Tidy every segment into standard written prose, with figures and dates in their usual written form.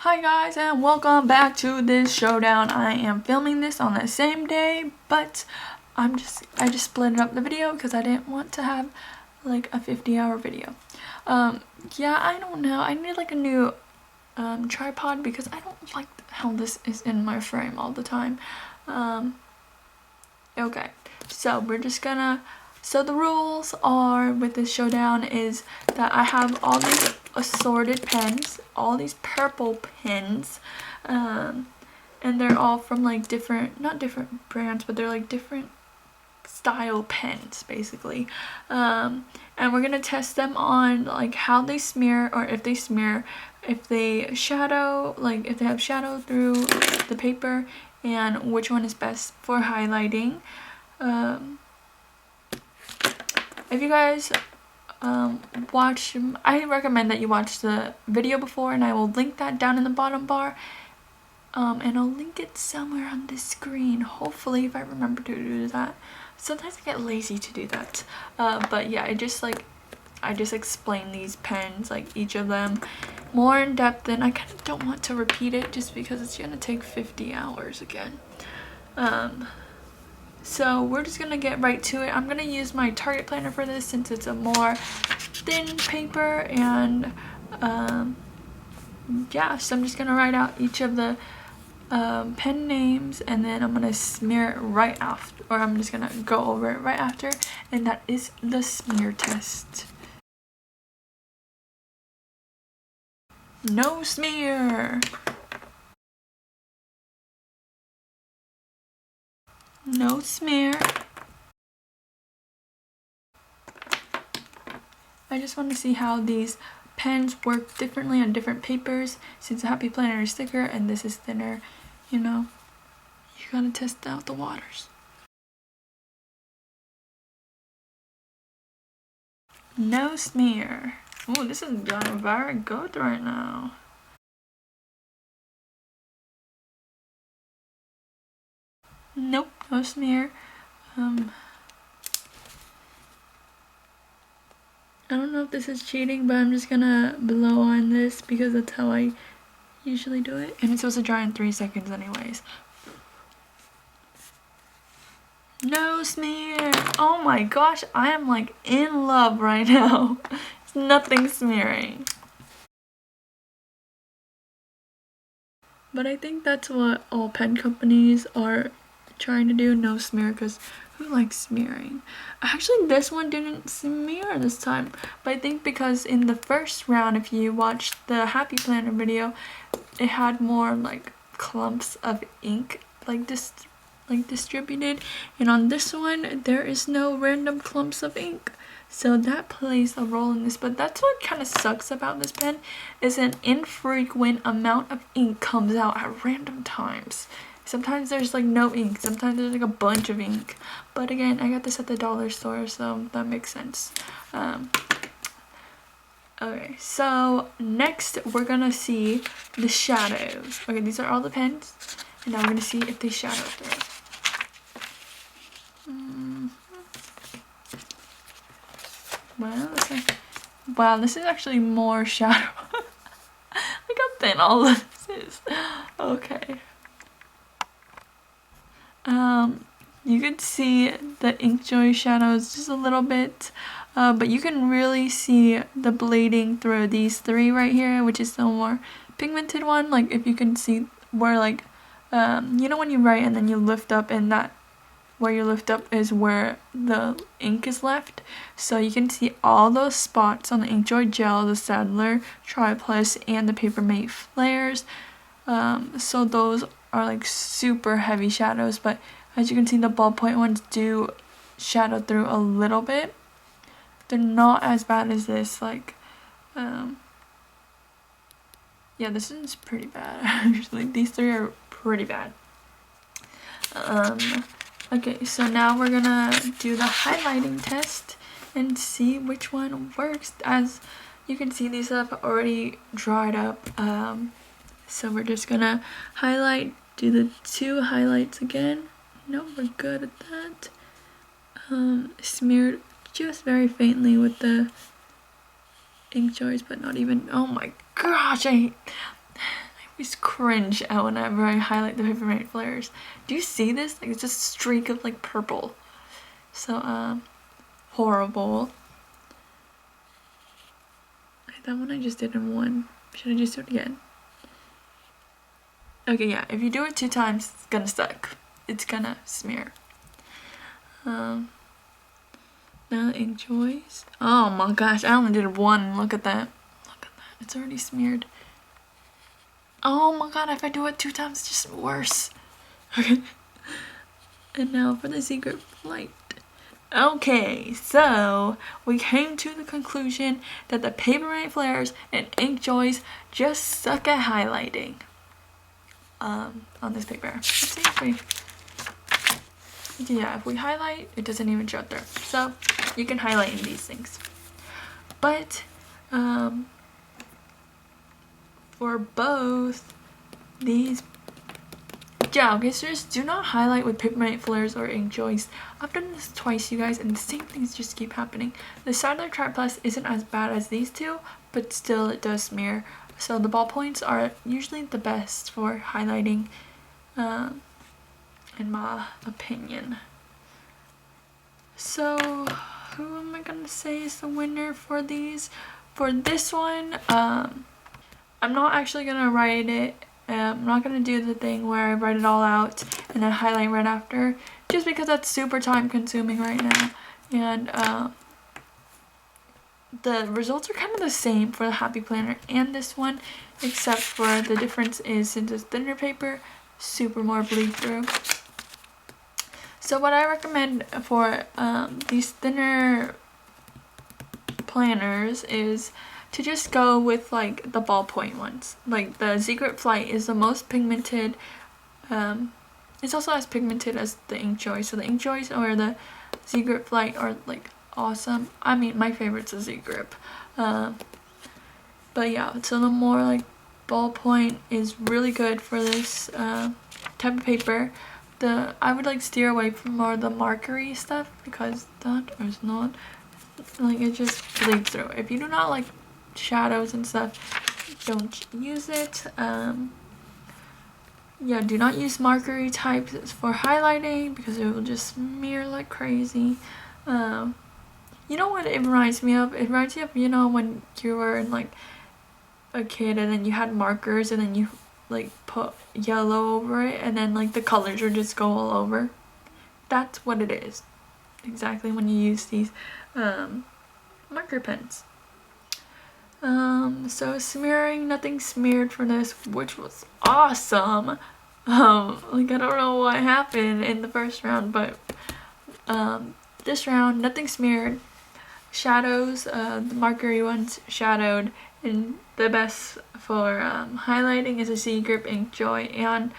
Hi guys, and welcome back to this showdown. I am filming this on the same day, but I just split up the video because I didn't want to have like a 50-hour video. Yeah, I don't know. I need like a new tripod because I don't like how this is in my frame all the time. Okay, so we're just gonna. So the rules are with this showdown is that I have all these assorted pens, all these purple pens, and they're all from like not different brands, but they're like different style pens basically. And we're gonna test them on like how they smear, or if they smear, if they shadow, like if they have shadow through the paper, and which one is best for highlighting. If you guys watch, I recommend that you watch the video before, and I will link that down in the bottom bar, and I'll link it somewhere on the screen, hopefully, if I remember to do that. Sometimes I get lazy to do that, but yeah, I just explain these pens, like each of them, more in depth, and I kind of don't want to repeat it just because it's gonna take 50 hours again. So we're just gonna get right to it. I'm gonna use my Target planner for this since it's a more thin paper, and yeah, so I'm just gonna write out each of the pen names, and then I'm gonna smear it right after, or I'm just gonna go over it right after, and that is the smear test. No smear! No smear! I just want to see how these pens work differently on different papers, since the Happy Planner is thicker and this is thinner, you know. You gotta test out the waters. No smear. Oh, this is going very good right now. Nope, no smear. I don't know if this is cheating, but I'm just gonna blow on this because that's how I usually do it. And it's supposed to dry in 3 seconds anyways. No smear! Oh my gosh, I am like in love right now. It's nothing smearing. But I think that's what all pen companies are trying to do, no smear, because who likes smearing? Actually, this one didn't smear this time, but I think because in the first round, if you watched the Happy Planner video, it had more like clumps of ink like distributed, and on this one there is no random clumps of ink, so that plays a role in this. But that's what kind of sucks about this pen, is an infrequent amount of ink comes out at random times. Sometimes there's like no ink, sometimes there's like a bunch of ink, but again, I got this at the dollar store, so that makes sense. Okay, so next we're gonna see the shadows. Okay, these are all the pens, and now we're gonna see if they shadow through. Wow, this is actually more shadow. Look how thin all of this is. Okay. You could see the Inkjoy shadows just a little bit, but you can really see the blading through these three right here, which is the more pigmented one. Like if you can see where like, you know when you write and then you lift up, and that where you lift up is where the ink is left. So you can see all those spots on the Inkjoy gel, the Saddler Tri Plus, and the Papermate flares. So those are like super heavy shadows, but as you can see, the ballpoint ones do shadow through a little bit. They're not as bad as this, like, yeah, this is pretty bad, actually. These three are pretty bad. Okay, so now we're gonna do the highlighting test and see which one works. As you can see, these have already dried up, so we're just gonna highlight, do the 2 highlights again. No, we're good at that. Smeared just very faintly with the Inkjoys, but not even. Oh my gosh, I just cringe out whenever I highlight the Papermate flares. Do you see this? Like, it's just a streak of like purple. So horrible. That one I just did in one. Should I just do it again? Okay, yeah, if you do it 2 times, it's gonna suck. It's gonna smear. Now the Enjoys. Oh my gosh, I only did 1. Look at that. Look at that. It's already smeared. Oh my god, if I do it 2 times, it's just worse. Okay. And now for the Secret Flight. Okay, so we came to the conclusion that the Papermate flares and Inkjoys just suck at highlighting on this paper. Let's see if we highlight, it doesn't even show through. So you can highlight in these things. But for both these gel gazers, do not highlight with Papermate flares or Inkjoys. I've done this twice, you guys, and the same things just keep happening. The Starlight Tri Plus isn't as bad as these two, but still it does smear. So the ballpoints are usually the best for highlighting, in my opinion. So who am I gonna say is the winner for these? For this one, I'm not actually gonna write it. I'm not gonna do the thing where I write it all out and then highlight right after, just because that's super time consuming right now. And the results are kind of the same for the Happy Planner and this one, except for the difference is since it's thinner paper, super more bleed through. So what I recommend for these thinner planners is to just go with like the ballpoint ones. Like the Secret Flight is the most pigmented. It's also as pigmented as the Inkjoy. So the Inkjoys or the Secret Flight are like awesome. I mean, my favorite's the Secret. But yeah, so the more like ballpoint is really good for this type of paper. I would like steer away from more of the markery stuff because that is not, like, it just bleeds through. If you do not like shadows and stuff, don't use it. Yeah, do not use markery types for highlighting because it will just smear like crazy. You know what it reminds me of? It reminds me of, you know, when you were like a kid and then you had markers and then you like put yellow over it and then like the colors would just go all over. That's what it is exactly when you use these marker pens. So smearing, nothing smeared for this, which was awesome. Like, I don't know what happened in the first round, but this round, nothing smeared. Shadows, the markery ones shadowed, and the best for highlighting is a Z-Grip Inkjoy and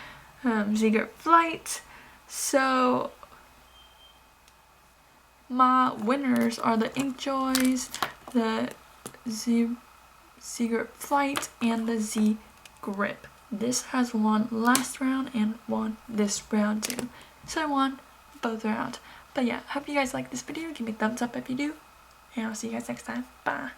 Z-Grip Flight. So my winners are the Inkjoys, the Z-Grip Flight, and the Z-Grip. This has won last round and won this round too. So I won both rounds. But yeah, hope you guys like this video. Give me a thumbs up if you do. And I'll see you guys next time. Bye.